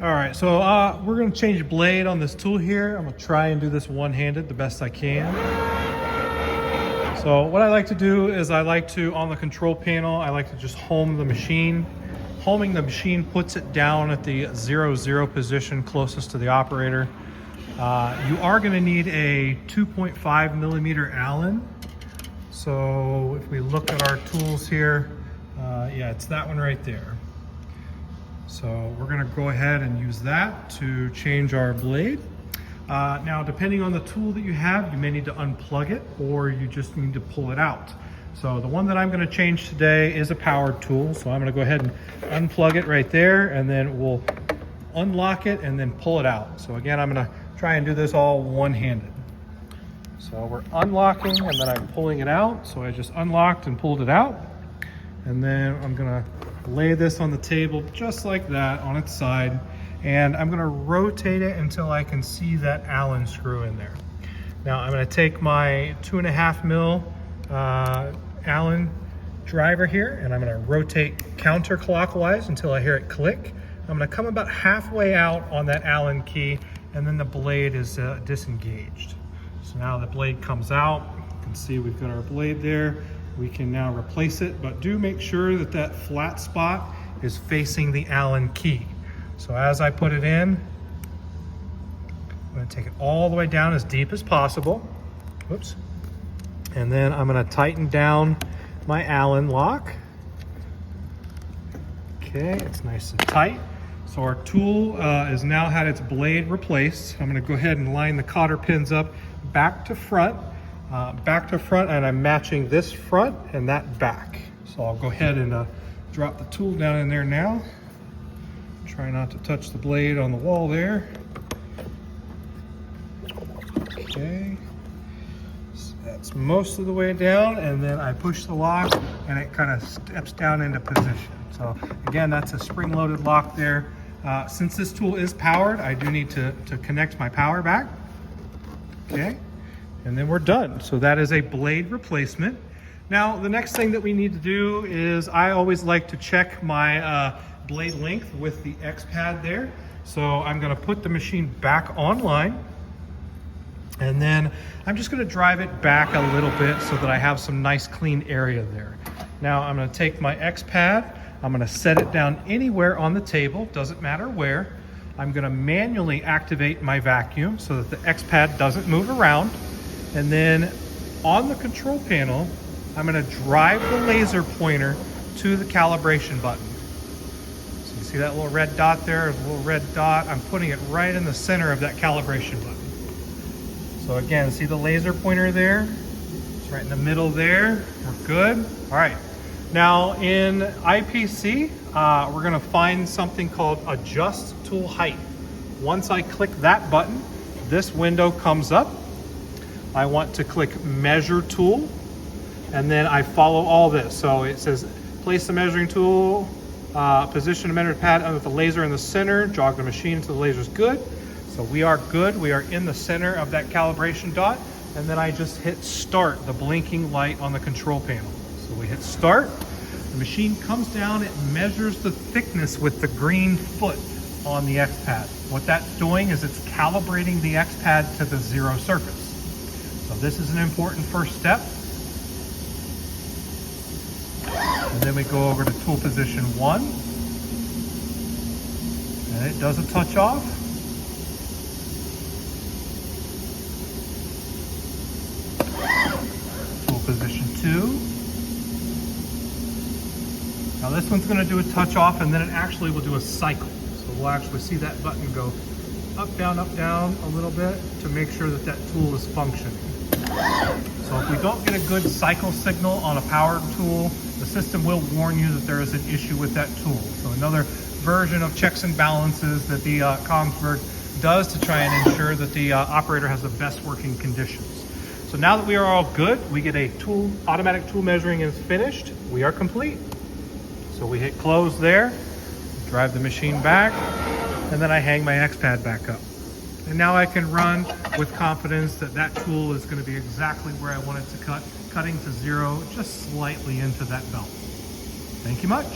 All right, so we're gonna change blade on this tool here. I'm gonna try and do this one-handed the best I can. So what I like to do is I like to, on the control panel, I like to just home the machine. Homing the machine puts it down at the 0-0 position closest to the operator. You are gonna need a 2.5 millimeter Allen. So if we look at our tools here, yeah, it's that one right there. So we're gonna go ahead and use that to change our blade. Now, depending on the tool that you have, you may need to unplug it or you just need to pull it out. So the one that I'm gonna change today is a powered tool. So I'm gonna go ahead and unplug it right there, and then we'll unlock it and then pull it out. So again, I'm gonna try and do this all one-handed. So we're unlocking and then I'm pulling it out. So I just unlocked and pulled it out. And then I'm gonna lay this on the table just like that on its side. And I'm gonna rotate it until I can see that Allen screw in there. Now I'm gonna take my 2.5 mil Allen driver here, and I'm gonna rotate counterclockwise until I hear it click. I'm gonna come about halfway out on that Allen key, and then the blade is disengaged. So now the blade comes out. You can see we've got our blade there. We can now replace it, but do make sure that that flat spot is facing the Allen key. So as I put it in, I'm gonna take it all the way down as deep as possible. Whoops. And then I'm gonna tighten down my Allen lock. Okay, it's nice and tight. So our tool has now had its blade replaced. I'm gonna go ahead and line the cotter pins up back to front, and I'm matching this front and that back. So I'll go ahead and drop the tool down in there now. Try not to touch the blade on the wall there. Okay, so that's most of the way down, and then I push the lock and it kind of steps down into position. So again, that's a spring-loaded lock there. Since this tool is powered, I do need to connect my power back. Okay, and then we're done. So that is a blade replacement. Now, the next thing that we need to do is I always like to check my blade length with the X pad there. So I'm gonna put the machine back online, and then I'm just gonna drive it back a little bit so that I have some nice clean area there. Now I'm gonna take my X pad, I'm gonna set it down anywhere on the table, doesn't matter where. I'm gonna manually activate my vacuum so that the X pad doesn't move around. And then on the control panel, I'm gonna drive the laser pointer to the calibration button. So you see that little red dot there? There's a little red dot. I'm putting it right in the center of that calibration button. So again, see the laser pointer there? It's right in the middle there. We're good. All right. Now in IPC, we're gonna find something called Adjust Tool Height. Once I click that button, this window comes up. I want to click Measure Tool, and then I follow all this. So it says, place the measuring tool, position the measuring pad under the laser in the center, jog the machine until the laser is good. So we are good. We are in the center of that calibration dot, and then I just hit start, the blinking light on the control panel. So we hit start, the machine comes down, it measures the thickness with the green foot on the X pad. What that's doing is it's calibrating the X pad to the 0 surface. So this is an important first step. And then we go over to tool position 1, and it does a touch off. Tool position 2. Now this one's going to do a touch off, and then it actually will do a cycle. So we'll actually see that button go up, down a little bit to make sure that that tool is functioning. So if we don't get a good cycle signal on a powered tool, the system will warn you that there is an issue with that tool. So another version of checks and balances that the Kongsberg does to try and ensure that the operator has the best working conditions. So now that we are all good, we get a automatic tool measuring is finished. We are complete. So we hit close there, drive the machine back, and then I hang my X pad back up. And now I can run with confidence that that tool is going to be exactly where I want it to cut, cutting to 0, just slightly into that belt. Thank you much.